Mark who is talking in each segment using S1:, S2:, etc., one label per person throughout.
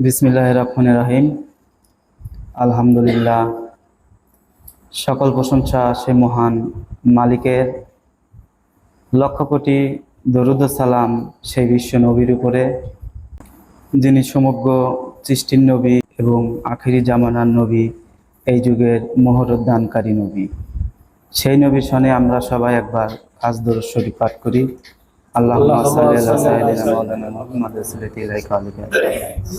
S1: বিসমিল্লাহির রহমানির রহিম। আলহামদুলিল্লাহ, সকল প্রশংসা সে মহান মালিকের। লক্ষ কোটি দরুদ ও সালাম সেই বিশ্ব নবীর উপরে, যিনি সমগ্র সৃষ্টির নবী এবং আখিরি জামানার নবী, এই যুগের মোহরদানকারী নবী। সেই নবীর সনে আমরা সবাই একবার খাস দরুদ শরীফ পাঠ করি। আল্লাহুম্মা সাল্লি আলা সাইয়্যিদিনা মাওলানা মুহাম্মাদ রাসূলিল্লাহি আলাইহি।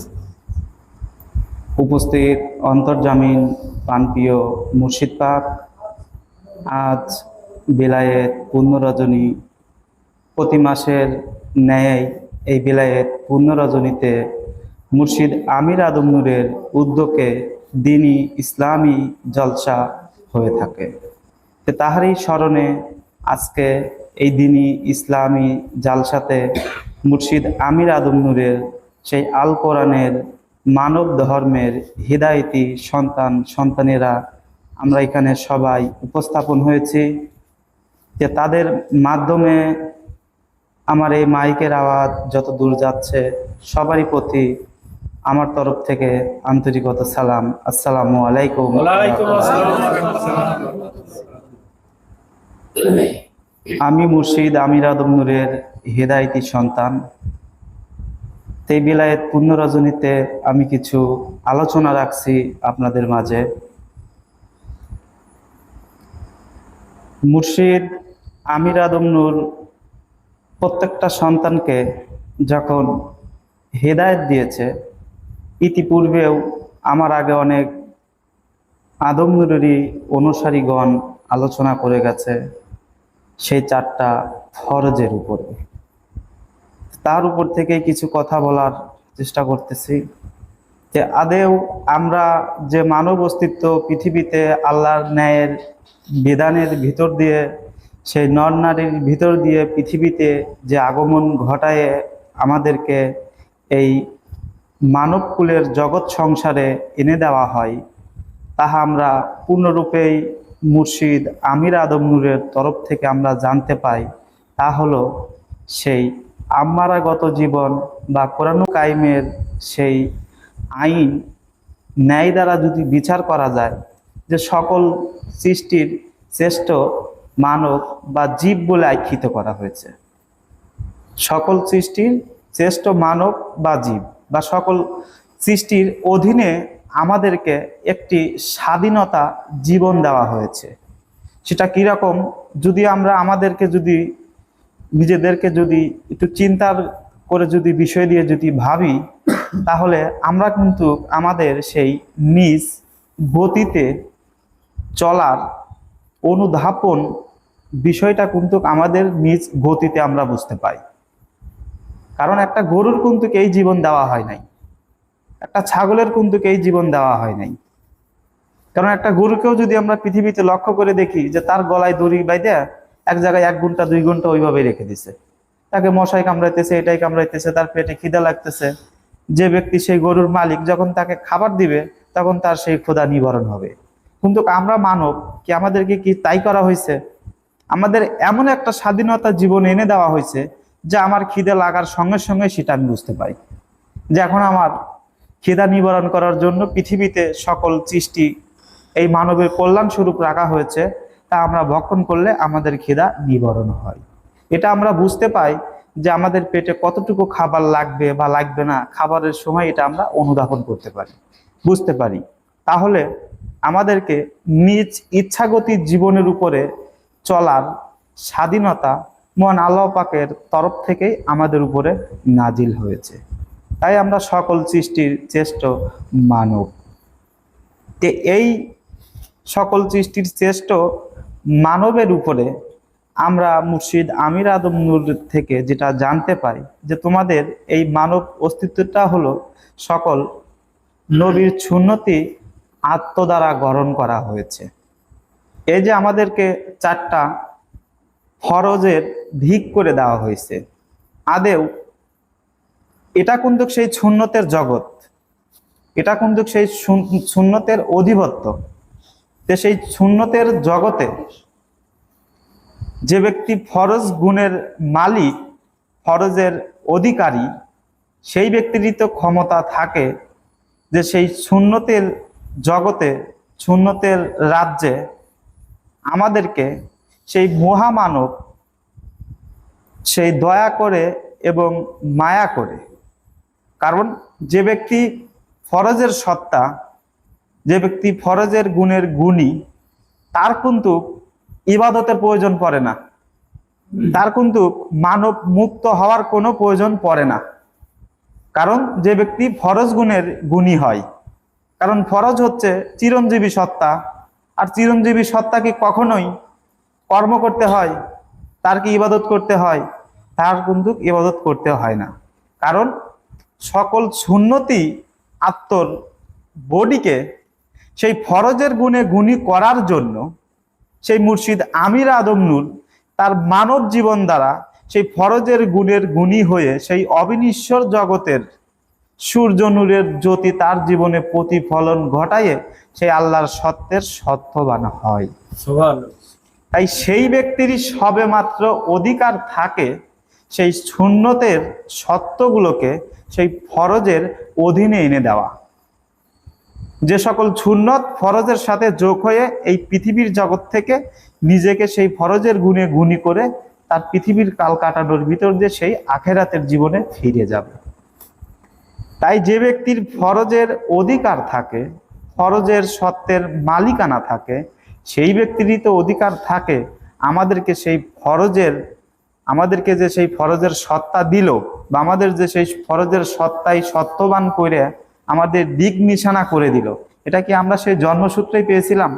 S1: উপস্থিত অন্তর্জামিন প্রাণপ্রিয় মুর্শিদ পাক, আজ বিলায়েত পূর্ণ রজনী। প্রতি মাসের ন্যায় এই বিলায়েত পূর্ণ রজনীতে মুর্শিদ আমির আদম নূরের উদ্যোগে দ্বীনি ইসলামী জলসা হয়ে থাকে। তাহারই স্মরণে আজকে এই দ্বীনি ইসলামী জালসাতে মুর্শিদ আমির আদম নূরের সেই আল কোরআনের মানব ধর্মের হিদায়তি সন্তানেরা আমরা এখানে সবাই উপস্থাপন হয়েছি, যে তাদের মাধ্যমে আমার এই মাইকের আওয়াজ যত দূর যাচ্ছে সবারই প্রতি আমার তরফ থেকে আন্তরিকতা সালাম। আসসালামু আলাইকুম। আমি মুর্শিদ আমির আদম নূরের হিদায়তি সন্তান। এই বিলায়েত পূর্ণ রজনীতে আমি কিছু আলোচনা রাখছি আপনাদের মাঝে। মুর্শিদ আমির আদম নূর প্রত্যেকটা সন্তানকে যখন হেদায়েত দিয়েছে, ইতিপূর্বেও আমার আগে অনেক আদম নূরেরই অনুসারীগণ আলোচনা করে গেছে সেই 4টা ফরজের উপরে। তার উপর থেকে কিছু কথা বলার চেষ্টা করতেছি, যে আদেও আমরা যে মানব অস্তিত্ব পৃথিবীতে আল্লাহর ন্যায়ের বিধানের ভিতর দিয়ে, সেই নর নারীর ভিতর দিয়ে পৃথিবীতে যে আগমন ঘটায় আমাদেরকে এই মানবকুলের জগৎ সংসারে এনে দেওয়া হয়, তাহা আমরা পূর্ণরূপেই মুর্শিদ আমির আদম নূরের তরফ থেকে আমরা জানতে পাই। তা হলো সেই আমারাগত জীবন বা কোরআন কায়েমের সেই আইন ন্যায় দ্বারা যদি বিচার করা যায়, যে সকল সৃষ্টির শ্রেষ্ঠ মানব বা জীব বলে আখ্যিত করা হয়েছে। সকল সৃষ্টির শ্রেষ্ঠ মানব বা জীব বা সকল সৃষ্টির অধীনে আমাদেরকে একটি স্বাধীনতা জীবন দেওয়া হয়েছে। সেটা কীরকম, যদি আমরা আমাদেরকে যদি নিজেদেরকে যদি একটু চিন্তার করে যদি বিষয় দিয়ে যদি ভাবি, তাহলে আমরা কিন্তু আমাদের সেই নিজ গতিতে চলার অনুধাবন বিষয়টা কিন্তু আমাদের নিজ গতিতে আমরা বুঝতে পাই। কারণ একটা গরুর কিন্তু এই জীবন দেওয়া হয় নাই, একটা ছাগলের কিন্তু এই জীবন দেওয়া হয় নাই। কারণ একটা গরুকেও যদি আমরা পৃথিবীতে লক্ষ্য করে দেখি, যে তার গলায় দড়ি বাইধে এক জায়গায় 1 ঘন্টা 2 ঘন্টা ওইভাবে রেখে দিছে, তাকে মশাই কামড়াইতেছে, এটাই কামড়াইতেছে, তার পেটে খিদা লাগতেছে। যে ব্যক্তি সেই গরুর মালিক যখন তাকে খাবার দিবে, তখন তার সেই ক্ষুধা নিবারণ হবে। কিন্তু আমরা মানব কি, আমাদেরকে কি তাই করা হয়েছে? আমাদের এমন একটা স্বাধীনতা জীবন এনে দেওয়া হয়েছে, যে আমার খিদে লাগার সঙ্গে সঙ্গে সেটা আমি বুঝতে পাই, যে এখন আমার খিদা নিবারণ করার জন্য পৃথিবীতে সকল সৃষ্টি এই মানবের কল্যাণ স্বরূপ রাখা হয়েছে, তা আমরা ভক্ষণ করলে আমাদের খিদা নিবারণ হয়। এটা আমরা বুঝতে পাই যে আমাদের পেটে কতটুকু খাবার লাগবে বা লাগবে না, খাবারের সময় এটা আমরা অনুধাবন করতে পারি, বুঝতে পারি। তাহলে আমাদেরকে নিজ ইচ্ছাগতি জীবনের উপরে চলার স্বাধীনতা মহান আল্লাহ পাকের তরফ থেকেই আমাদের উপরে নাজিল হয়েছে। তাই আমরা সকল সৃষ্টির শ্রেষ্ঠ মানব। এই সকল সৃষ্টির শ্রেষ্ঠ মানবের উপরে আমরা মুর্শিদ আমির আদম নূর থেকে যেটা জানতে পাই, যে তোমাদের এই মানব অস্তিত্বটা হলো সকল নবীর সুন্নতি আত্ম দ্বারা গ্রহণ করা হয়েছে। এই যে আমাদেরকে 4টা ফরজের ভিক করে দেওয়া হয়েছে, আদেও এটা কিন্তু সেই সুন্নতের জগৎ, এটা কিন্তু সেই সুন্নতের অধিপত্য। সেই সুন্নতের জগতে যে ব্যক্তি ফরজ গুণের মালিক, ফরজের অধিকারী, সেই ব্যক্তিরই তো ক্ষমতা থাকে যে সেই সুন্নতের জগতে, সুন্নতের রাজ্যে আমাদেরকে সেই মহামানব সেই দয়া করে এবং মায়া করে, কারণ যে ব্যক্তি ফরজের সত্তা, যে ব্যক্তি ফরজের গুণের গুণী, তার কিন্তু ইবাদতের প্রয়োজন পড়ে না, তার কিন্তু মানব মুক্ত হওয়ার কোনো প্রয়োজন পড়ে না। কারণ যে ব্যক্তি ফরজ গুণের গুণী হয়, কারণ ফরজ হচ্ছে চিরঞ্জীবী সত্তা, আর চিরঞ্জীবী সত্তা কি কখনোই কর্ম করতে হয়, তার কি ইবাদত করতে হয়? তার কিন্তু ইবাদত করতে হয় না। কারণ সকল সুন্নতি আত্মর বডিকে সেই ফরজের গুণে গুণী করার জন্য সেই মুর্শিদ আমির আদম নূর তার মানব জীবন দ্বারা সেই ফরজের গুণের গুণী হয়ে সেই অবিনশ্বর জগতের সূর্য নূরের জ্যোতি তার জীবনে প্রতিফলন ঘটায় সেই আল্লাহর সত্যের সত্যবান হয়। তাই সেই ব্যক্তিরই সবে মাত্র অধিকার থাকে সেই সুন্নতের সত্যগুলোকে সেই ফরজের অধীনে এনে দেওয়া। যে সকল সুন্নত ফরজের সাথে যোগ হয়ে এই পৃথিবীর জগৎ থেকে নিজেকে সেই ফরজের গুণে গুণী করে তার পৃথিবীর কাল কাটানোর ভিতর দিয়ে সেই আখেরাতের জীবনে ফিরে যাবে। তাই যে ব্যক্তির ফরজের অধিকার থাকে, ফরজের সত্যের মালিকানা থাকে, সেই ব্যক্তিরই তো অধিকার থাকে আমাদেরকে সেই ফরজের, আমাদেরকে যে সেই ফরজের সত্তা দিল, বা আমাদের যে সেই ফরজের সত্তাই সত্যবান করে আমাদের দিক নিশানা করে দিল। এটা কি আমরা সেই জন্মসূত্রেই পেয়েছিলাম?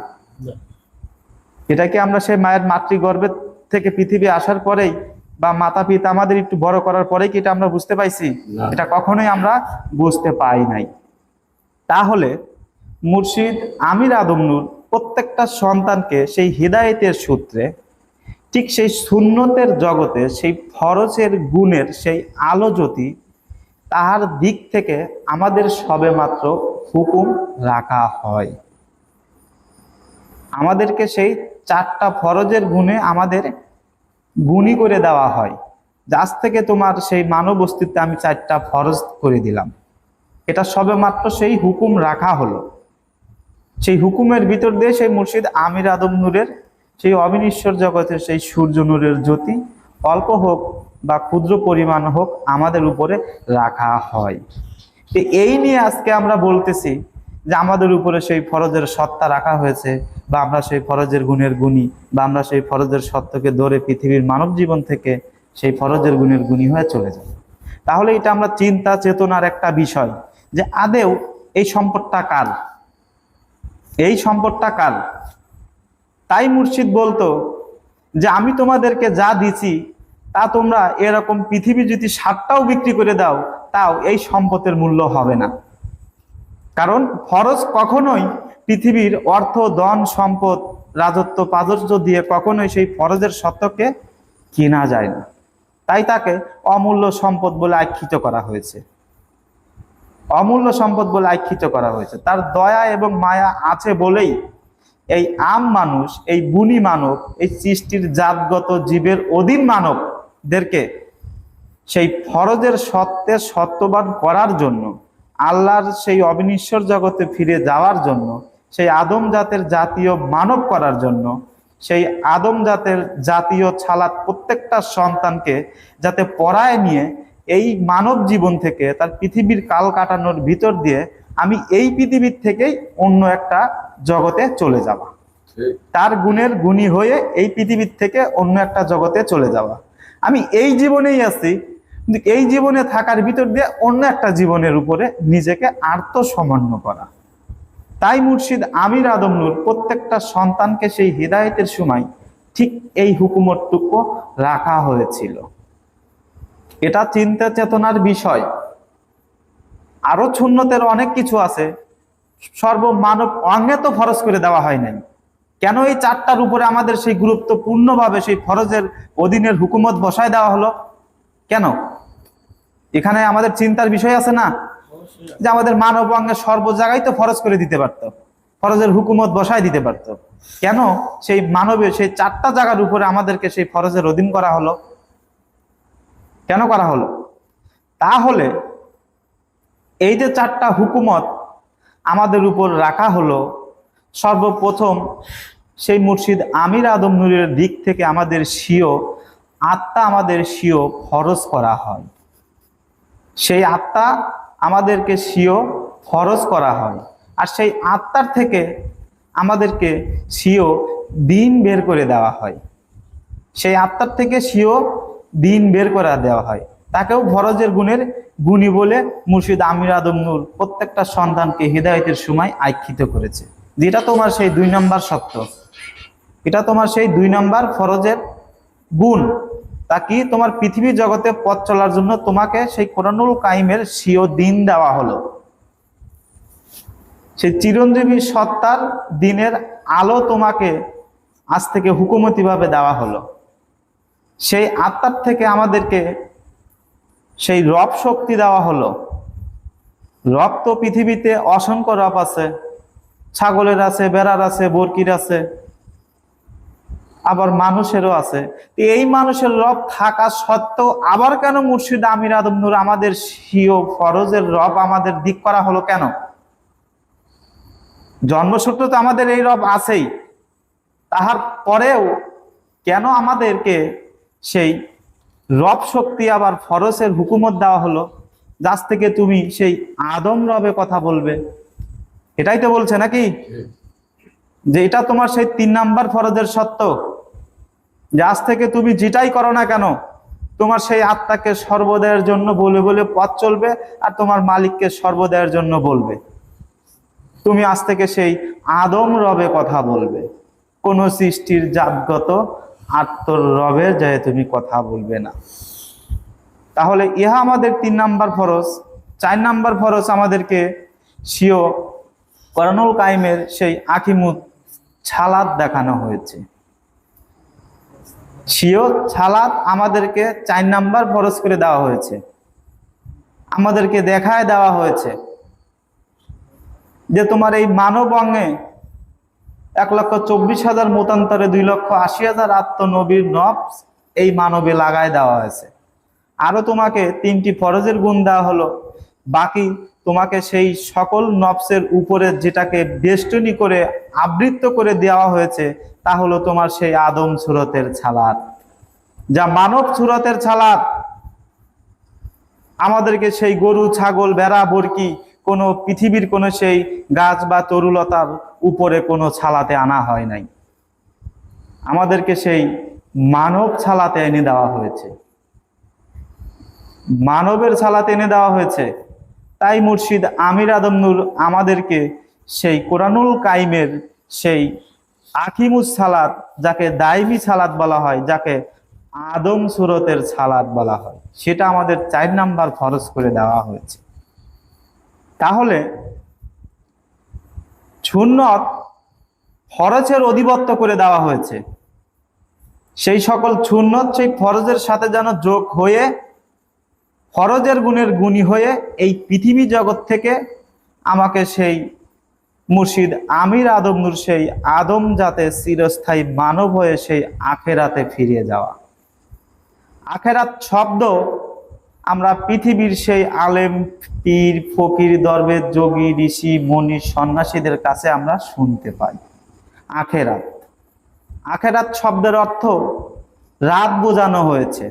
S1: এটা কি আমরা সেই মায়ের মাতৃগর্ভের থেকে পৃথিবী আসার পরেই, বা মাতা পিতা আমাদের একটু বড় করার পরেই কি এটা আমরা বুঝতে পাইছি? এটা কখনোই আমরা বুঝতে পাই নাই। তাহলে মুর্শিদ আমির আদম নূর প্রত্যেকটা সন্তানকে সেই হিদায়েতের সূত্রে ঠিক সেই সুন্নতের জগতে সেই ফরজের গুণের সেই আলো জ্যোতি তাহার দিক থেকে আমাদের সবেমাত্র হুকুম রাখা হয়। আমাদেরকে সেই 4টা ফরজের গুণে আমাদের গুণী করে দেওয়া হয়। আজ থেকে তোমার সেই মানব অস্তিত্বে আমি 4টা ফরজ করে দিলাম। এটা সবেমাত্র সেই হুকুম রাখা হলো। সেই হুকুমের ভিতর দিয়ে সেই মুর্শিদ আমির আদম নূরের সেই অবিনশ্বর জগতের সেই সূর্য নূরের জ্যোতি অল্প হোক বা ক্ষুদ্র পরিমাণ হোক আমাদের উপরে রাখা হয়। এই নিয়ে আজকে আমরা বলতেছি যে আমাদের উপরে সেই ফরজের সত্তা রাখা হয়েছে, বা আমরা সেই ফরজের গুণের গুণী, বা আমরা সেই ফরজের সত্যকে ধরে পৃথিবীর মানব জীবন থেকে সেই ফরজের গুণের গুণী হয়ে চলে যাব। তাহলে এটা আমরা চিন্তা চেতনার একটা বিষয় যে আদেও এই সম্পদটা কার, এই সম্পদটা কার। তাই মুর্শিদ বলতো যে আমি তোমাদেরকে যা দিছি তা তোমরা এরকম পৃথিবী যদি 7টাও বিক্রি করে দাও তাও এই সম্পদের মূল্য হবে না। কারণ ফরজ কখনোই পৃথিবীর অর্থ, ধন, সম্পদ, রাজত্ব, প্রাচুর্য দিয়ে কখনোই সেই ফরজের সত্যকে কেনা যায় না। তাই তাকে অমূল্য সম্পদ বলে আখ্যিত করা হয়েছে, অমূল্য সম্পদ বলে আখ্যিত করা হয়েছে। তার দয়া এবং মায়া আছে বলেই এই আম মানুষ, এই গুণী মানব, এই সৃষ্টির জাতগত জীবের অধীন মানবদেরকে সেই ফরজের সত্যে সত্যবান করার জন্য, আল্লাহর সেই অবিনশ্বর জগতে ফিরে যাওয়ার জন্য, সেই আদম জাতের জাতীয় মানব করার জন্য, সেই আদম জাতের জাতীয় ছালাত প্রত্যেকটা সন্তানকে যাতে পড়ায় নিয়ে এই মানব জীবন থেকে তার পৃথিবীর কাল কাটানোর ভিতর দিয়ে আমি এই পৃথিবীর থেকেই অন্য একটা জগতে চলে যাওয়া, তার গুণের গুণী হয়ে এই পৃথিবীর থেকে অন্য একটা জগতে চলে যাওয়া। আমি এই জীবনেই আছি, কিন্তু এই জীবনে থাকার ভিতর দিয়ে অন্য একটা জীবনের উপরে নিজেকে আত্মসমর্পণ করা। তাই মুর্শিদ আমির আদম নূর প্রত্যেকটা সন্তানকে সেই হিদায়েতের সময় ঠিক এই হুকুমতটুকু রাখা হয়েছিল। এটা চিন্তা চেতনার বিষয়। আরো সুন্নতের অনেক কিছু আছে, সর্বমানব অঙ্গে তো ফরজ করে দেওয়া হয় নাই। কেন এই 4টার উপরে আমাদের সেই গুরুত্বপূর্ণভাবে সেই ফরজের অধীনের হুকুমত বসায় দেওয়া হলো? কেন? এখানে আমাদের চিন্তার বিষয় আছে না, যে আমাদের মানব অঙ্গে সর্ব জায়গায় তো ফরজ করে দিতে পারতো, ফরজের হুকুমত বসায় দিতে পারতো। কেন সেই মানবের সেই 4টা জায়গার উপরে আমাদেরকে সেই ফরজের অধীন করা হলো? কেন করা হলো? তাহলে এই যে 4টা হুকুমত আমাদের উপর রাখা হলো, সর্বপ্রথম সেই মুর্শিদ আমির আদম নূরের দিক থেকে আমাদের স্বীয় আত্মা, আমাদের স্বীয় ফরজ করা হয়। সেই আত্মা আমাদেরকে স্বীয় ফরজ করা হয়, আর সেই আত্মার থেকে আমাদেরকে স্বীয় দিন বের করে দেওয়া হয়। সেই আত্মার থেকে স্বীয় দিন বের করে দেওয়া হয়, তাকেও ফরজের গুণের গুণী বলে মুর্শিদ আমির আদম নূর প্রত্যেকটা সন্তানকে হিদায়তের সময় আখ্যিত করেছে। যেটা তোমার সেই 2 নম্বর সত্য, এটা তোমার সেই 2 নম্বর ফরজের গুণ। তা কি, তোমার পৃথিবী জগতে পথ চলার জন্য তোমাকে সেই কোরআনুল কাইমের স্বীয় দিন দেওয়া হলো। সেই চিরঞ্জীবী সত্তার দিনের আলো তোমাকে আজ থেকে হুকুমতি ভাবে দেওয়া হলো। সেই আত্মার থেকে আমাদেরকে সেই রব শক্তি দেওয়া হলো। রব তো পৃথিবীতে অসংখ্য রব আছে, ছাগলের আছে, বেড়ার আছে, বরকির আছে, আবার মানুষেরও আছে। এই মানুষের রব থাকা সত্ত্বেও আবার কেন মুর্শিদ আমির আদম নূর আমাদের স্বীয় ফরজের রব আমাদের দিক করা হলো কেন? জন্মসূত্র তো আমাদের এই রব আছেই, তাহার পরেও কেন আমাদেরকে সেই রব শক্তি আবার ফরজের হুকুমত দেওয়া হলো, যার থেকে তুমি সেই আদম রবে কথা বলবে? এটাই তো বলছে নাকি, যে এটা তোমার সেই 3 নাম্বার ফরজের সত্য, যে আজ থেকে তুমি যেটাই করো না কেন তোমার সেই আত্মাকে সর্বদায়ের জন্য বলে বলে পথ চলবে, আর তোমার মালিককে সর্বদায়ের জন্য বলবে। তুমি আজ থেকে সেই আদম রবে কথা বলবে, কোন সৃষ্টির জাতগত আত্মর রবে যায় তুমি কথা বলবে না। তাহলে ইহা আমাদের 3 নাম্বার ফরজ। 4 নাম্বার ফরজ আমাদেরকে স্বীয় কোরআনুল কাইমের সেই আকিমুত ছালাত দেখানো হয়েছে। স্বীয় ছালাত আমাদেরকে 4 নাম্বার ফরজ করে দেওয়া হয়েছে, আমাদেরকে দেখায় দেওয়া হয়েছে যে তোমার এই মানব অঙ্গে 1,24,000 মতান্তরে 2,80,000 আত্মনবীর নফস এই মানবে লাগায় দেওয়া হয়েছে। আরো তোমাকে 3টি ফরজের গুণ দেওয়া হলো। বাকি তোমাকে সেই সকল নফসের উপরে যেটাকে বেষ্টনী করে আবৃত করে দেওয়া হয়েছে তা হলো তোমার সেই আদম সুরতের ছালাত, যা মানব সুরতের ছালাত। আমাদেরকে সেই গরু, ছাগল, ভেড়া, বরকি কোনো পৃথিবীর কোনো সেই গাছ বা তরুলতার উপরে কোনো ছালাতে আনা হয় নাই, আমাদেরকে সেই মানব ছালাতে এনে দেওয়া হয়েছে, মানবের ছালাতে এনে দেওয়া হয়েছে। তাই মুর্শিদ আমির আদম নূর আমাদেরকে সেই কোরআনুল কাইমের সেই আকিমুস সালাত, যাকে দাইমি সালাত বলা হয়, যাকে আদম সুরতের সালাত বলা হয়, সেটা আমাদের 4 নাম্বার ফরজ করে দেওয়া হয়েছে। তাহলে সুন্নত ফরজের অধিবত্ত করে দেওয়া হয়েছে। সেই সকল সুন্নত সেই ফরজের সাথে যেন যোগ হয়ে ফরজের গুণের গুণী হয়ে এই পৃথিবী জগৎ থেকে আমাকে সেই মুর্শিদ আমির আদম নূর সেই আদম জাতে চিরস্থায়ী মানব হয়ে সেই আখেরাতে ফিরে যাওয়া। আখেরাত শব্দ আমরা পৃথিবীর সেই আলেম, পীর, ফকির, দরবেশ, যোগী, ঋষি, মনি, সন্ন্যাসীদের কাছে আমরা শুনতে পাই। আখেরাত, আখেরাত শব্দের অর্থ রাত বোঝানো হয়েছে,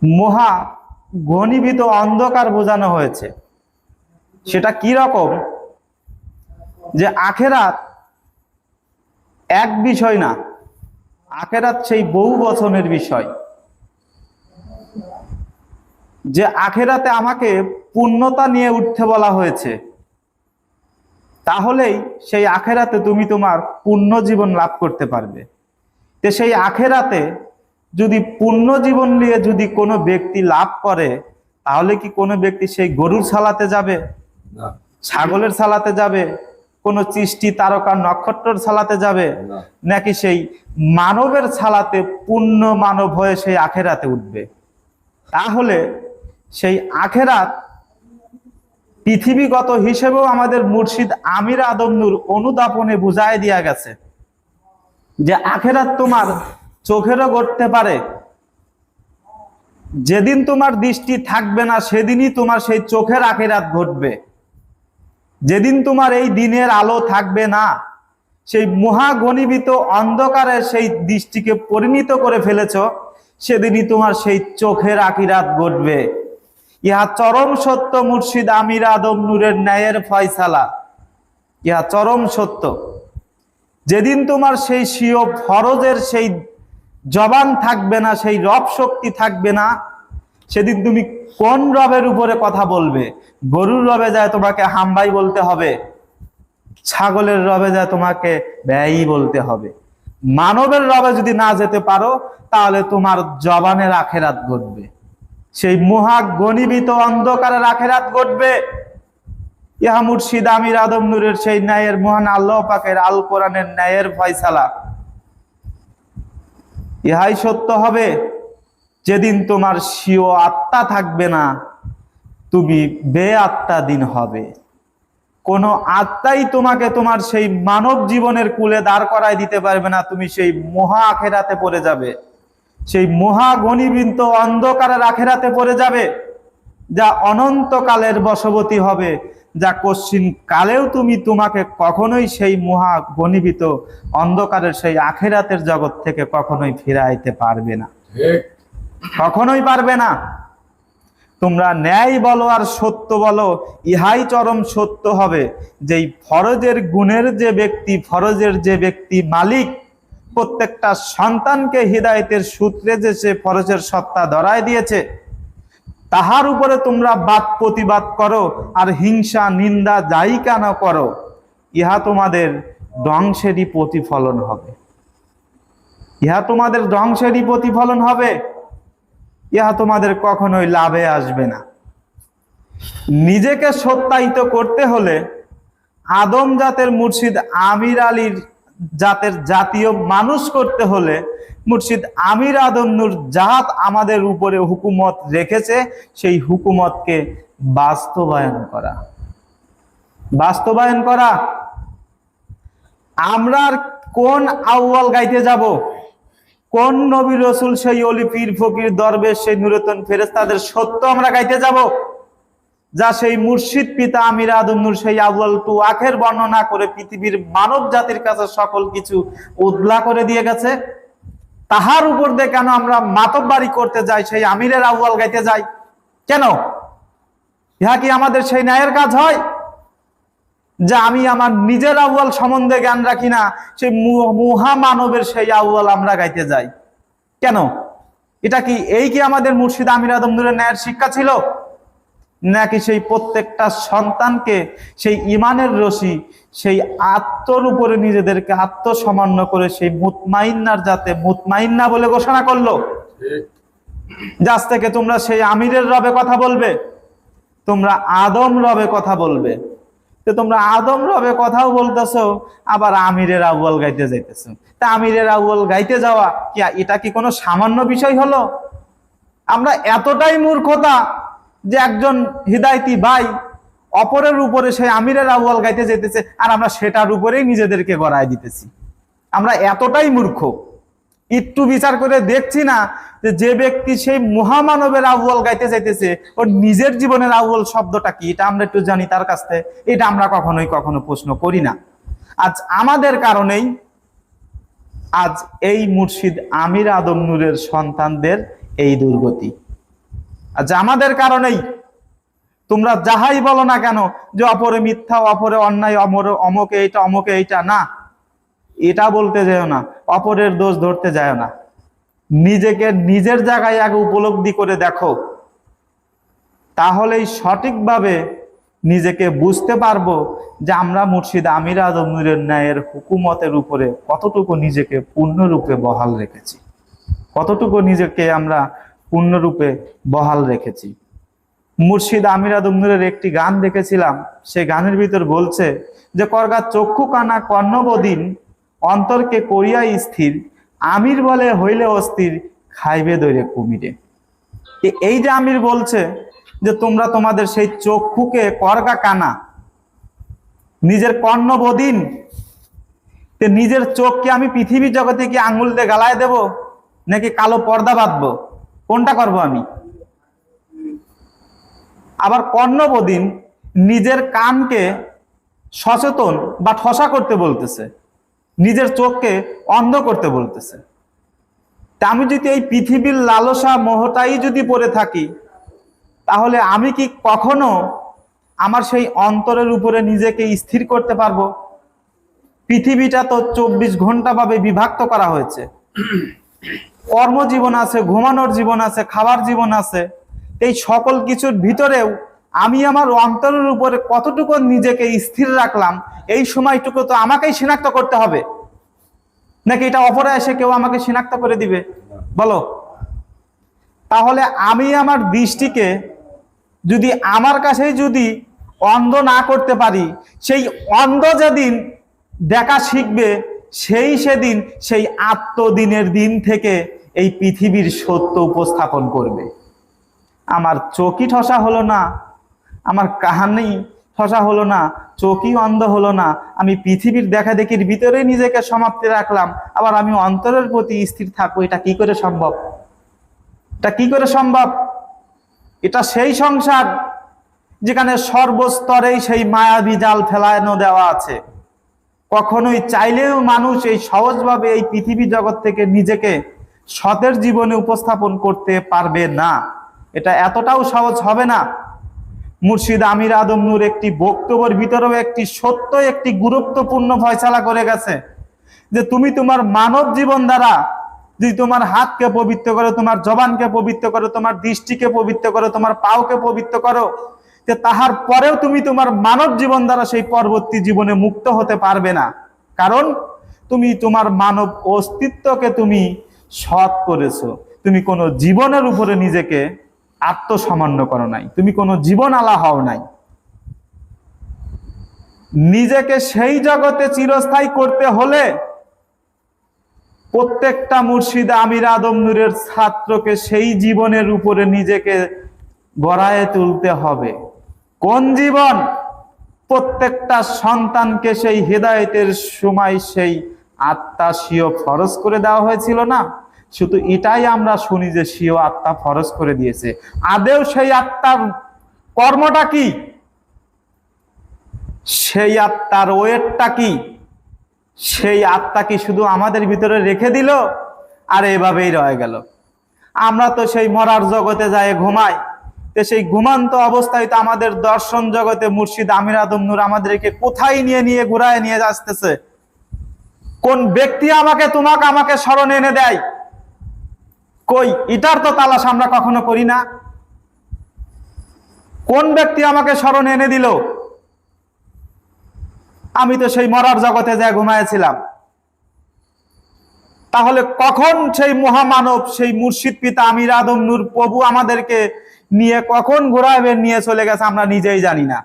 S1: মহা ঘনীভূত অন্ধকার বোঝানো হয়েছে। সেটা কি রকম, যে আখেরাত এক বিষয় না, আখেরাত সেই বহু বচনের বিষয়। যে আখেরাতে আমাকে পূর্ণতা নিয়ে উঠতে বলা হয়েছে, তাহলেই সেই আখেরাতে তুমি তোমার পূর্ণ জীবন লাভ করতে পারবে। তো সেই আখেরাতে যদি পূর্ণ জীবন নিয়ে যদি কোনো ব্যক্তি লাভ করে, তাহলে কি কোনো ব্যক্তি সেই গরুর ছালাতে যাবে, ছাগলের ছালাতে যাবে, কোনো সৃষ্টি তারকা নক্ষত্রের ছালাতে যাবে, নাকি সেই মানবের ছালাতে পূর্ণ মানব হয়ে সেই আখেরাতে উঠবে? তাহলে সেই আখেরাত পৃথিবীগত হিসেবেও আমাদের মুর্শিদ আমির আদম নূর অনুদাপনে বুঝায় দিয়া গেছে যে আখেরাত তোমার চোখেরও ঘটতে পারে। যেদিন তোমার দৃষ্টি থাকবে না সেদিনই তোমার সেই চোখের আখেরাত ঘটবে। যেদিন তোমার এই দিনের আলো থাকবে না, সেই মহাঘনীভূত অন্ধকারে সেই দৃষ্টিকে পরিণত করে ফেলেছ, সেদিনই তোমার সেই চোখের আখিরাত ঘটবে। ইহা চরম সত্য, মুর্শিদ আমির আদম নূরের ন্যায়ের ফয়সালা। ইহা চরম সত্য। যেদিন তোমার সেই স্বীয় ফরজের সেই জবান থাকবে না, সেই রব শক্তি থাকবে না, সেদিন তুমি কোন রবের উপরে কথা বলবে? গরুর রবে যায় তোমাকে হাম্বাই বলতে হবে, ছাগলের রবে যায় তোমাকে ব্যয়ই বলতে হবে। মানবের রবে যদি না যেতে পারো, তাহলে তোমার জবানের আখেরাত ঘটবে, সেই মহা ঘনীভূত অন্ধকারের আখেরাত ঘটবে। ইহা মুর্শিদ আমির আদম নূরের সেই ন্যায়ের, মহান আল্লাহ পাকের আল কোরআনের ন্যায়ের ফয়সালা। ইহাই সত্য হবে। যেদিন তোমার স্বীয় আত্মা থাকবে না, তুমি বে আত্মা দিন হবে। কোন আত্মাই তোমাকে তোমার সেই মানব জীবনের কুলে দাঁড় করায় দিতে পারবে না। তুমি সেই মহা আখেরাতে পড়ে যাবে, সেই মহা ঘনীভূত অন্ধকারের আখেরাতে পড়ে যাবে, যা অনন্তকালের বশবর্তী হবে, যা কশ্চিন কালেও তোমাকে কখনোই সেই মহা ঘনীভূত অন্ধকারের সেই আখেরাতের জগৎ থেকে কখনোই ফিরাইতে পারবে না, কখনোই পারবে না। তোমরা ন্যায় বলো আর সত্য বলো, ইহাই চরম সত্য হবে। যেই ফরজের গুণের যে ব্যক্তি, ফরজের যে ব্যক্তি মালিক, প্রত্যেকটা সন্তানকে হিদায়েতের সূত্রে যে সে ফরজের সত্তা ধরায় দিয়েছে, তাহার উপরে তোমরা বাদ প্রতিবাদ করো আর হিংসা নিন্দা যাই কেন করো, ইহা তোমাদের ধ্বংসেরই প্রতিফলন হবে। ইহা তোমাদের ধ্বংসেরই প্রতিফলন হবে। ইহা তোমাদের কখনোই লাভে আসবে না। নিজেকে সত্যায়িত করতে হলে আদম জাতের মুর্শিদ আমির আলীর জাতের জাতীয় মানুষ করতে হলে মুর্শিদ আমির আদম নূর জাত আমাদের উপরে হুকুমত রেখেছে, সেই হুকুমতকে বাস্তবায়ন করা, বাস্তবায়ন করা। আমরা কোন আউয়াল গাইতে যাব? কোন নবী রসুল, সেই অলি পীর ফকির দরবেশ, সেই নুরতন ফেরেশতাদের সত্য আমরা গাইতে যাব, যা সেই মুর্শিদ পিতা আমির আদম নূর সেই আউয়াল টু আখের বর্ণনা করে পৃথিবীর মানব জাতির কাছে সকল কিছু উদলা করে দিয়ে গেছে? তাহার উপর দিয়ে কেন আমরা মাতব্বারি করতে যাই, সেই আমিরের আউয়াল গাইতে যাই কেন? ইহা কি আমাদের সেই ন্যায়ের কাজ হয় যে আমি আমার নিজের আউয়াল সম্বন্ধে জ্ঞান রাখি না, সেই মহামানবের সেই আউয়াল আমরা গাইতে যাই কেন? এটা কি আমাদের মুর্শিদ আমির আদম নূরের ন্যায়ের শিক্ষা ছিল? নাকি সেই প্রত্যেকটা সন্তানকে সেই ইমানের রশি, সেই আত্মর উপরে নিজেদেরকে আত্মসামান্য করে সেই মুতমাইন্নার জাতে মুতমাইন্না বলে ঘোষণা করলো, যার থেকে তোমরা সেই আমিরের রবে কথা বলবে, তোমরা আদম রবে কথা বলবে। তো তোমরা আদম রবে কথাও বলতেছো, আবার আমিরের আউয়াল গাইতে যাইতেছো। তা আমিরের আউয়াল গাইতে যাওয়া কি এটা কি কোনো সামান্য বিষয় হলো? আমরা এতটাই মূর্খতা যে একজন হিদায়তি ভাই অপরের উপরে সেই আমিরের আউয়াল গাইতে যেতেছে, আর আমরা সেটার উপরেই নিজেদেরকে গড়ায় দিতেছি। আমরা এতটাই মূর্খ, একটু বিচার করে দেখছি না যে ব্যক্তি সেই মহামানবের আউয়াল গাইতে যাইতেছে, ওর নিজের জীবনের আউয়াল শব্দটা কি এটা আমরা একটু জানি তার কাছ থেকে? এটা আমরা কখনো প্রশ্ন করি না। আজ আমাদের কারণেই আজ এই মুর্শিদ আমির আদম নূরের সন্তানদের এই দুর্গতি। আজ আমাদের কারণেই। তোমরা যাহাই বলো না কেন যে অপরে মিথ্যা, অপরে অন্যায়, অমকে এইটা, অমকে এইটা, না, এটা বলতে যেও না, অপরের দোষ ধরতে যায় না। নিজেকে নিজের জায়গায় আগে উপলব্ধি করে দেখো, তাহলেই সঠিকভাবে নিজেকে বুঝতে পারবো যে আমরা মুর্শিদ আমির আদম নূরের ন্যায়ের হুকুমতের উপরে কতটুকু নিজেকে পূর্ণরূপে বহাল রেখেছি, কতটুকু নিজেকে আমরা পূর্ণরূপে বহাল রেখেছি। মুর্শিদ আমির আদম নূরের একটি গান দেখেছিলাম, সেই গানের ভিতর বলছে যে করগা চক্ষু কানা কর্ণবদিন, অন্তরকে করিয়া স্থির, আমির বলে হইলে অস্থির, খাইবে দৈরে কুমিরে। এই যে আমির বলছে যে তোমরা তোমাদের সেই চক্ষুকে করগা কানা, নিজের কর্ণবদিন, নিজের চোখকে আমি পৃথিবীর জগতে কি আঙ্গুল দিয়ে গালায় দেব, নাকি কালো পর্দা বাঁধবো? কোনটা করব আমি? আবার কর্ণবদিন, নিজের কানকে সচেতন বা ঠসা করতে বলতেছে, নিজের চোখকে অন্ধ করতে বলতেছে। তা আমি যদি এই পৃথিবীর লালসা মোহটাই যদি পড়ে থাকি, তাহলে আমি কি কখনো আমার সেই অন্তরের উপরে নিজেকে স্থির করতে পারবো? পৃথিবীটা তো 24 ঘন্টা ভাবে বিভক্ত করা হয়েছে। কর্মজীবন আছে, ঘুমানোর জীবন আছে, খাবার জীবন আছে। এই সকল কিছুর ভিতরেও আমি আমার অন্তরের উপরে কতটুকু নিজেকে স্থির রাখলাম, এই সময়টুকু তো আমাকেই শনাক্ত করতে হবে, নাকি এটা অপরে এসে কেউ আমাকে শনাক্ত করে দিবে? বলো। তাহলে আমি আমার দৃষ্টিকে যদি আমার কাছেই যদি অন্ধ না করতে পারি, সেই অন্ধ যেদিন দেখা শিখবে, সেদিন সেই আত্মদিনের দিন থেকে এই পৃথিবীর সত্য উপস্থাপন করবে। আমার চোখই ঠসা হলো না, আমার কাহানি ঠসা হলো না, চোখই অন্ধ হলো না, আমি পৃথিবীর দেখা দেখির ভিতরে নিজেকে সমাপ্তি রাখলাম, আবার আমি অন্তরের প্রতি স্থির থাকবো। এটা কি করে সম্ভব? এটা কি করে সম্ভব? এটা সেই সংসার যেখানে সর্বস্তরেই সেই মায়াবী জাল ফেলানো দেওয়া আছে। কখনোই চাইলেও মানুষ এই সহজভাবে এই পৃথিবী জগৎ থেকে নিজেকে সতের জীবনে উপস্থাপন করতে পারবে না। এটা এতটাও সহজ হবে না। মুর্শিদ আমির আদম নূর একটি বক্তব্যের ভিতরেও একটি সত্য, একটি গুরুত্বপূর্ণ ফয়সালা করে গেছে যে তুমি তোমার মানব জীবন দ্বারা যদি তোমার হাতকে পবিত্র করো, তোমার জবানকে পবিত্র করো, তোমার দৃষ্টিকে পবিত্র করো, তোমার পাওকে পবিত্র করো, যে তাহার পরেও তুমি তোমার মানব জীবন দ্বারা সেই পরবর্তী জীবনে মুক্ত হতে পারবে না। কারণ তুমি তোমার মানব অস্তিত্বকে তুমি সৎ করেছো, তুমি কোনো জীবনের উপরে নিজেকে আত্মসামান্য করো নাই, তুমি কোনো জীবন আলা হও নাই। নিজেকে সেই জগতে চিরস্থায়ী করতে হলে প্রত্যেকটা মুর্শিদ আমির আদম নূরের ছাত্রকে সেই জীবনের উপরে নিজেকে গড়ায় তুলতে হবে। কোন জীবন? প্রত্যেকটা সন্তানকে সেই হেদায়েতের সময় সেই আত্মা স্বীয় ফরজ করে দেওয়া হয়েছিল না? শুধু এটাই আমরা শুনি যে স্বীয় আত্মা ফরজ করে দিয়েছে। আদেও সেই আত্মার কর্মটা কি? সেই আত্মার ওয়েটটা কি? সেই আত্মা কি শুধু আমাদের ভিতরে রেখে দিল আর এভাবেই রয়ে গেল? আমরা তো সেই মরার জগতে যাই ঘুমাই, তো সেই ঘুমান্ত অবস্থায় তো আমাদের দর্শন জগতে মুর্শিদ আমির আদম নূর আমাদেরকে কোথায় নিয়ে নিয়ে ঘুরায় নিয়ে আসতেছে? কোন ব্যক্তি আমাকে স্মরণ এনে দেয়? কই, এটার তো তালাশ আমরা কখনো করি না। কোন ব্যক্তি আমাকে স্মরণ এনে দিল? আমি তো সেই মরার জগতে যায় ঘুমাইছিলাম। তাহলে কখন সেই মহামানব, সেই মুর্শিদ পিতা আমির আদম নূর প্রভু আমাদেরকে নিয়ে কখন ঘোরাবে নিয়ে চলে গেছে আমরা নিজেই জানি না।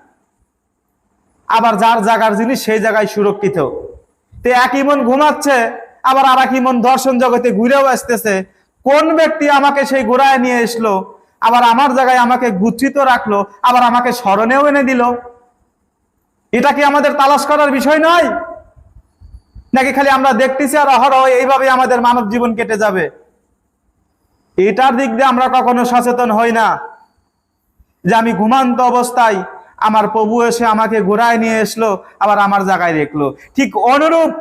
S1: আবার যার জায়গার জিনিস সেই জায়গায় সুরক্ষিত। তো একই মন ঘুমাচ্ছে, আবার আর একই মন দর্শন জগতে ঘুরেও আসতেছে। কোন ব্যক্তি আমাকে সেই ঘোরায় নিয়ে আসলো, আবার আমার জায়গায় আমাকে গুচ্ছিত রাখলো, আবার আমাকে স্মরণেও এনে দিল? এটা কি আমাদের তালাশ করার বিষয় নয়? নাকি খালি আমরা দেখতেছি আর অহরহ এইভাবে আমাদের মানব জীবন কেটে যাবে? এটার দিক দিয়ে আমরা কখনো সচেতন হই না যে আমি ঘুমান্ত অবস্থায় আমার প্রভু এসে আমাকে ঘোরায় নিয়ে আসলো, আবার আমার জায়গায় রাখলো। ঠিক অনুরূপ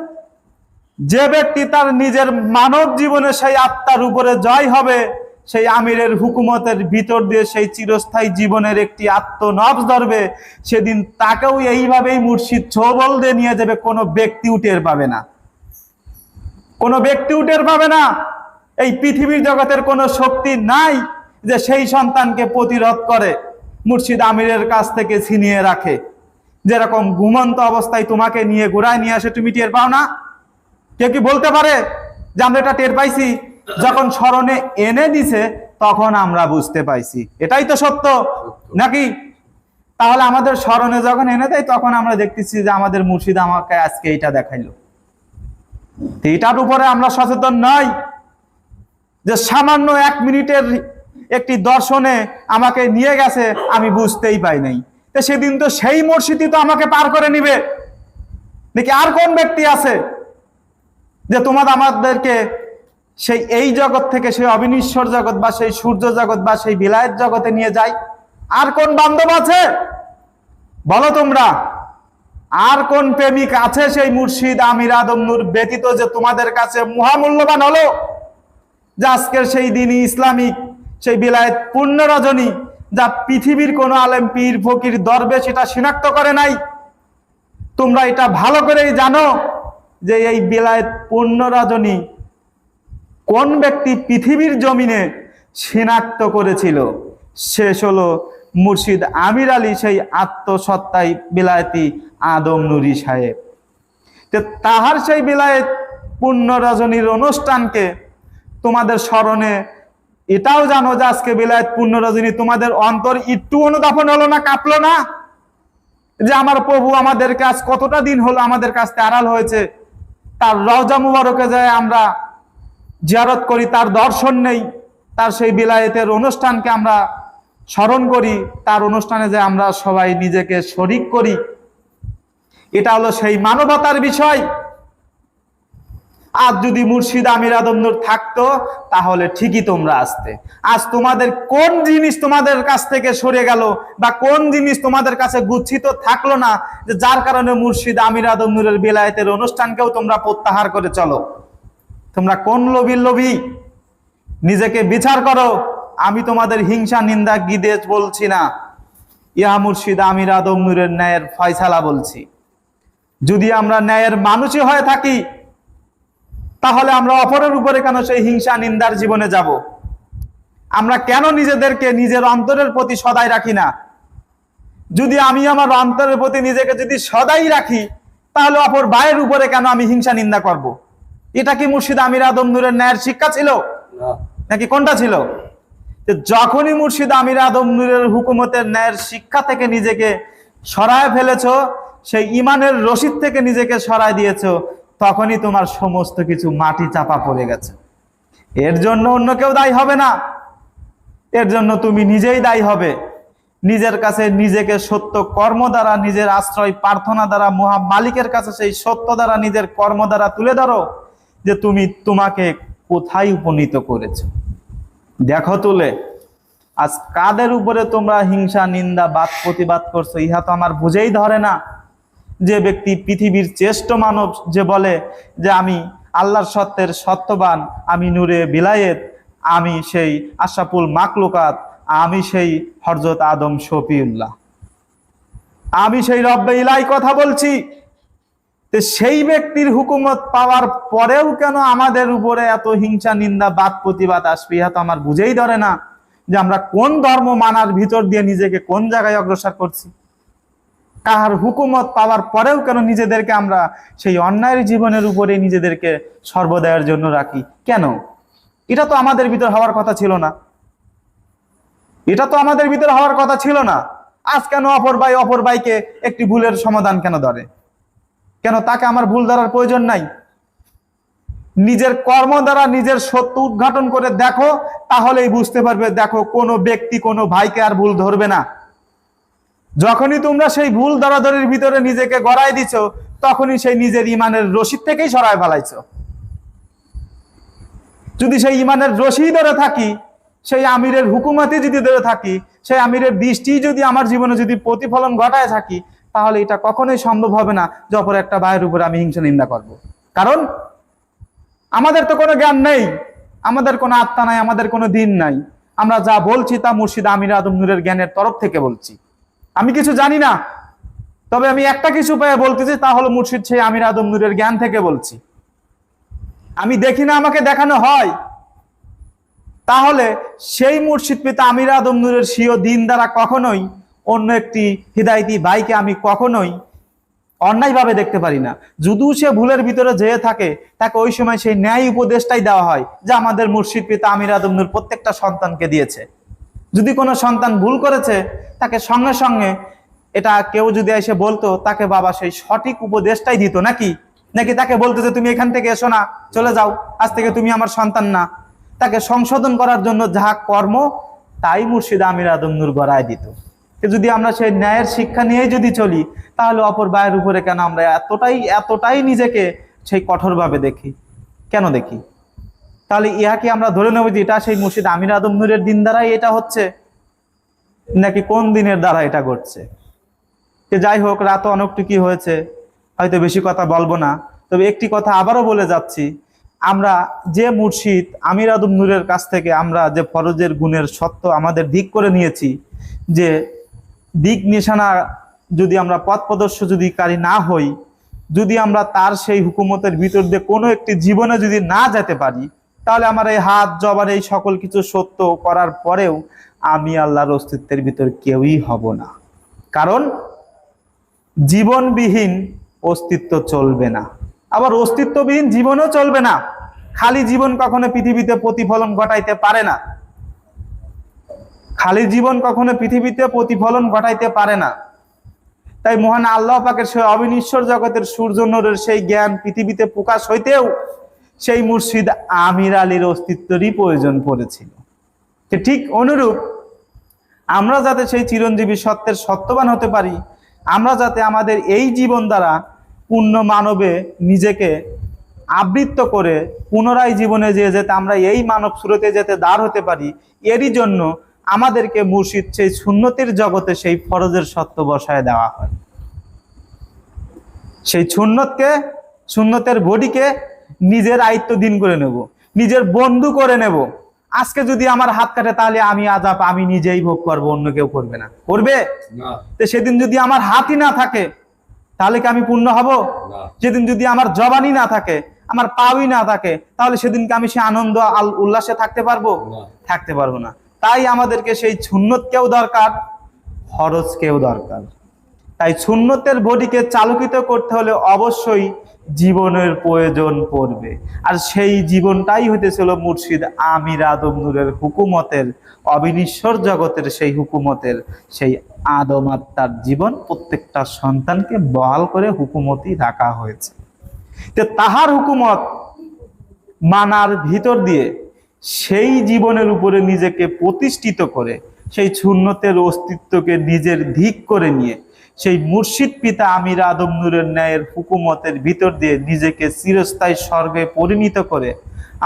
S1: যে ব্যক্তি তার নিজের মানব জীবনে সেই আত্মার উপরে জয় হবে, সেই আমিরের হুকুমতের ভিতর দিয়ে সেই চিরস্থায়ী জীবনের একটি আত্মনবজ ধরবে, সেদিন তাকেও এইভাবেই মুর্শিদ ছোবল দিয়ে নিয়ে যাবে। কোনো ব্যক্তি টের পাবে না, কোনো ব্যক্তি টের পাবে না। এই পৃথিবীর জগতের কোনো শক্তি নাই যে সেই সন্তানকে প্রতিরোধ করে মুর্শিদ আমিরের কাছ থেকে ছিনিয়ে রাখে। যেরকম ঘুমন্ত অবস্থায় তোমাকে নিয়ে ঘোরায় নিয়ে আসে, তুমি টের পাও না? কেউ কি বলতে পারে যে আমরা এটা টের পাইছি? যখন স্মরণে এনে দিছে তখন আমরা বুঝতে পাইছি। এটাই তো সত্য, নাকি? তাহলে আমাদের স্মরণে যখন এনে দেয় তখন আমরা দেখতেছি যে আমাদের মুর্শিদ আমাকে আজকে এটা দেখাইলো। এটার উপরে আমরা সচেতন নই যে সামান্য 1 মিনিটের একটি দর্শনে আমাকে নিয়ে গেছে, আমি বুঝতেই পাই নাই। তো সেদিন তো সেই মুর্শিদই তো আমাকে পার করে নিবে, নাকি আর কোন ব্যক্তি আছে যে আমাদেরকে সেই এই জগৎ থেকে সেই অবিনশ্বর জগৎ বা সেই সূর্য জগৎ বা সেই বিলায়েত জগতে নিয়ে যায়? আর কোন বান্ধব আছে? বলো তোমরা। আর কোন প্রেমিক আছে সেই মুর্শিদ আমির আদম নূর ব্যতীত যে তোমাদের কাছে মহামূল্যবান হলো, যে আজকের সেই দিনই ইসলামিক সেই বিলায়েত পূর্ণ রজনী, যা পৃথিবীর কোনো আলেম পীর ফকির দরবেশ এটা শনাক্ত করে নাই। তোমরা এটা ভালো করেই জানো যে এই বিলায়েত পূর্ণ রজনী কোন ব্যক্তি পৃথিবীর জমিনে শনাক্ত করেছিল, শেষ হলো মুর্শিদ আমির আলী, সেই আত্মসত্তাই বিলায়েতি আদম নুরি সাহেব। তাহার সেই বিলায়েত পূর্ণ রজনীর অনুষ্ঠানকে তোমাদের স্মরণে এটাও জানো যে আজকে বিলায়েত পূর্ণ রজনী তোমাদের অন্তর একটু অনুধাবন হলো না, কাঁপলো না? যে আমার প্রভু আমাদের কাছ কতটা দিন হলো আমাদের কাছ থেকে আড়াল হয়েছে, তার রওজা মুবারকে যায় আমরা জিয়ারত করি, তার দর্শন নেই, তার সেই বিলায়েতের অনুষ্ঠানকে আমরা স্মরণ করি, তার অনুষ্ঠানে যে আমরা সবাই নিজেকে শরিক করি। এটা হলো সেই মানবতার বিষয়। আজ যদি মুর্শিদ আমির আদম নূর থাকতো তাহলে ঠিকই তোমরা আসতে। আজ তোমাদের কোন জিনিস তোমাদের কাছ থেকে সরে গেল, বা কোন জিনিস তোমাদের কাছে গুচ্ছিত থাকলো না, যে যার কারণে মুর্শিদ আমির আদম নূরের বিলায়েতের অনুষ্ঠানকেও তোমরা প্রত্যাহার করে চলো? তোমরা কোন লোভীর লোভী? নিজেকে বিচার করো। আমি তোমাদের হিংসা নিন্দা গিদেশ বলছি না, ইয়া মুর্শিদ আমির আদম নূরের ন্যায়ের ফয়সালা বলছি। যদি আমরা ন্যায়ের মানুষই হয়ে থাকি তাহলে আমরা অপরের উপরে কেন সেই হিংসা নিন্দার জীবনে যাব? আমরা কেন নিজেদেরকে নিজের অন্তরের প্রতি সদাই রাখি না? যদি আমি আমার অন্তরের প্রতি নিজেকে যদি সদাই রাখি তাহলে অপর ভাইয়ের উপরে কেন আমি হিংসা নিন্দা করব? এটা কি মুর্শিদ আমির আদম নূরের ন্যায়ের শিক্ষা ছিল নাকি কোনটা ছিল? যখনই মুর্শিদ আমির আদম নূরের হুকুমতের ন্যায়ের শিক্ষা থেকে নিজেকে সরায় ফেলেছ, সেই ইমানের রশিদ থেকে নিজেকে সরায় দিয়েছ, তখনই তোমার সমস্ত কিছু মাটি চাপা পড়ে গেছে। এর জন্য অন্য কেউ দায়ী হবে না, এর জন্য তুমি নিজেই দায়ী হবে। নিজের কাছে নিজেকে সত্য কর্ম দ্বারা, নিজের আশ্রয় প্রার্থনা দ্বারা, মহা মালিকের কাছে সেই সত্য দ্বারা, নিজের কর্ম দ্বারা তুলে ধরো যে তুমি তোমাকে কোথায় উপনীত করেছো। দেখো তুলে আজ কাদের উপরে তোমরা হিংসা নিন্দা বাদ প্রতিবাদ করছো, ইহা তো আমার বুঝেই ধরে না। যে ব্যক্তি পৃথিবীর শ্রেষ্ঠ মানব, যে বলে যে আমি আল্লাহর সত্যের সত্যবান, আমি নূরে বিলায়েত, আমি সেই আশরাফুল মাকলুকাত, আমি সেই হযরত আদম শফিউল্লাহ, আমি সেই রব্বে ইলাহি কথা বলছি, সেই ব্যক্তির হুকুমত পাওয়ার পরেও কেন আমাদের উপরে এত হিংসা নিন্দা বাদ প্রতিবাদ আসবে? ইহা তো আমার বুঝেই ধরে না যে আমরা কোন ধর্ম মানার ভিতর দিয়ে নিজেকে কোন জায়গায় অগ্রসর করছি। কাহার হুকুমত পাওয়ার পরেও কেন নিজেদেরকে আমরা সেই অন্যায়ের জীবনের উপরে নিজেদেরকে সর্বদায়ের জন্য রাখি কেন? এটা তো আমাদের ভিতর হওয়ার কথা ছিল না, এটা তো আমাদের ভিতর হওয়ার কথা ছিল না। আজ কেন অপর ভাইকে একটি ভুলের সমাধান কেন ধরে? কেন তাকে আমার ভুল ধরার প্রয়োজন নাই? নিজের কর্ম দ্বারা নিজের সত্য উদ্ঘাটন করে দেখো, তাহলেই বুঝতে পারবে। দেখো কোনো ব্যক্তি কোনো ভাইকে আর ভুল ধরবে না। যখনই তোমরা সেই ভুল ধরাধরির ভিতরে নিজেকে গড়াই দিছো, তখনই সেই নিজের ইমানের রশিদ থেকেই সরায় ফেলাইছো। যদি সেই ইমানের রশি ধরে থাকি, সেই আমিরের হুকুমতি যদি ধরে থাকি, সেই আমিরের দৃষ্টি যদি আমার জীবনে যদি প্রতিফলন ঘটায় থাকি, তাহলে এটা কখনোই সম্ভব হবে না যে অপর একটা ভাইয়ের উপরে আমি হিংসা নিন্দা করব। কারণ আমাদের তো কোনো জ্ঞান নেই, আমাদের কোনো আত্মা নাই, আমাদের কোনো দিন নাই। আমরা যা বলছি তা মুর্শিদ আমির আদম নূরের জ্ঞানের তরফ থেকে বলছি। আমি কিছু জানি না, তবে আমি একটা কিছু পেয়ে বলতেছি, তা হলো মুর্শিদ সেই আমির আদম নূরের জ্ঞান থেকে বলছি। আমি দেখি না, আমাকে দেখানো হয়। তাহলে সেই মুর্শিদ পিতা আমির আদম নূরের স্বীয় দিন দ্বারা কখনোই অন্য একটি হিদায়তি ভাইকে আমি কখনোই অন্যায়ভাবে দেখতে পারি না। যদিও সে ভুলের ভিতরে যেয়ে থাকে, তাকে ওই সময় সেই ন্যায় উপদেশটাই দেওয়া হয় যা আমাদের মুর্শিদ পিতা আমির আদম নূর প্রত্যেকটা সন্তানকে দিয়েছে। যদি কোনো সন্তান ভুল করেছে, তাকে সঙ্গে সঙ্গে এটা কেউ যদি এসে বলতো, তাকে বাবা সেই সঠিক উপদেশটাই দিত নাকি তাকে বলতো যে তুমি এখান থেকে এসো না, চলে যাও, আজ থেকে তুমি আমার সন্তান না। তাকে সংশোধন করার জন্য যাহা কর্ম, তাই মুর্শিদ আমির আদম নূর গড়ায় দিত। যদি আমরা সেই ন্যায়ের শিক্ষা নিয়েই যদি চলি, তাহলে অপর ভাইয়ের উপরে কেন আমরা এতটাই নিজেকে সেই কঠোরভাবে দেখি? কেন দেখি? তাহলে ইহা কি আমরা ধরে নেব যে এটা সেই মুর্শিদ আমির আদম নূরের দিন দ্বারাই এটা হচ্ছে, নাকি কোন দিনের দ্বারা এটা ঘটছে? যাই হোক, রাত অনেকটুকু হয়েছে, হয়তো বেশি কথা বলবো না। তবে একটি কথা আবারও বলে যাচ্ছি, আমরা যে মুর্শিদ আমির আদম নূরের কাছ থেকে আমরা যে ফরজের গুণের সত্য আমাদের দিক করে নিয়েছি, যে দিক নিশানা যদি আমরা পথ প্রদর্শক যদি কারি না হই, যদি আমরা তার সেই হুকুমতের ভিতর দিয়ে কোনো একটি জীবনে যদি না যেতে পারি, তাহলে আমার এই হাত জবান এই সকল কিছু সত্য করার পরেও আমি আল্লাহর অস্তিত্বের ভিতর কেউই হব না। কারণ জীবনবিহীন অস্তিত্ব চলবে না, আবার অস্তিত্ববিহীন জীবনও চলবে না। খালি জীবন কখনো পৃথিবীতে প্রতিফলন ঘটাইতে পারে না, খালি জীবন কখনো পৃথিবীতে প্রতিফলন ঘটাইতে পারে না। তাই মহান আল্লাহ পাকের সেই অবিনশ্বর জগতের সূর্য নূরের সেই জ্ঞান পৃথিবীতে প্রকাশ হইতেও সেই মুর্শিদ আমির আলীর অস্তিত্বেরই প্রয়োজন পড়েছিল। ঠিক অনুরূপ আমরা যাতে সেই চিরঞ্জীবী সত্যের সত্যবান হতে পারি, আমরা যাতে আমাদের এই জীবন দ্বারা পূর্ণ মানবে নিজেকে আবৃত্ত করে পুনরায় জীবনে যেতে আমরা এই মানব সুরতে যেতে দাঁড় হতে পারি, এরই জন্য আমাদেরকে মুর্শিদ সেই সুন্নতির জগতে সেই ফরজের সত্য বসায় দেওয়া হয়। সেই সুন্নতের বডিকে নিজের আয়ত্তধীন করে নেব, নিজের বন্ধু করে নেব। আজকে যদি আমার হাত কাটে তাহলে আমি আযাব আমি নিজেই ভোগ করবো, অন্য কেউ করবে না। করবে? তো সেদিন যদি আমার হাতই না থাকে তাহলে কি আমি পূর্ণ হব? সেদিন যদি আমার জবানই না থাকে, আমার পাওই না থাকে, তাহলে সেদিনকে আমি সে আনন্দ উল্লাসে থাকতে পারবো? থাকতে পারবো না। তাই আমাদেরকে সেই সুন্নতকেও দরকার, ফরজকেও দরকার। তাই সুন্নতের বডিকে চালকিত করতে হলে অবশ্যই জীবনের প্রয়োজন পড়বে। আর সেই জীবনটাই হইতেছিল মুর্শিদ আমির আদম নূরের হুকুমতের, অবিনশ্বর জগতের সেই হুকুমতের সেই আদম আত্মার জীবন। প্রত্যেকটা সন্তানকে বহাল করে হুকুমতি রাখা হয়েছে। তো তাহার হুকুমত মানার ভিতর দিয়ে সেই জীবনের উপরে নিজেকে প্রতিষ্ঠিত করে সেই সুন্নতের অস্তিত্বকে নিজের দিক করে নিয়ে সেই মুর্শিদ পিতা আমির আদম নূরের ন্যায়ের হুকুমতের ভিতর দিয়ে নিজেকে চিরস্থায়ী স্বর্গে পরিণত করে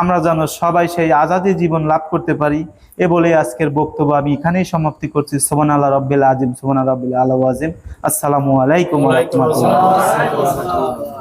S1: আমরা যেন সবাই সেই আজাদী জীবন লাভ করতে পারি। এ বলে আজকের বক্তব্য আমি এখানেই সমাপ্তি করছি। সুবহানাল্লাহ রাব্বিল আযীম, সুবহানাল্লাহ রাব্বিল আলা ওয়া আযীম। আসসালামু আলাইকুম ওয়া রাহমাতুল্লাহ।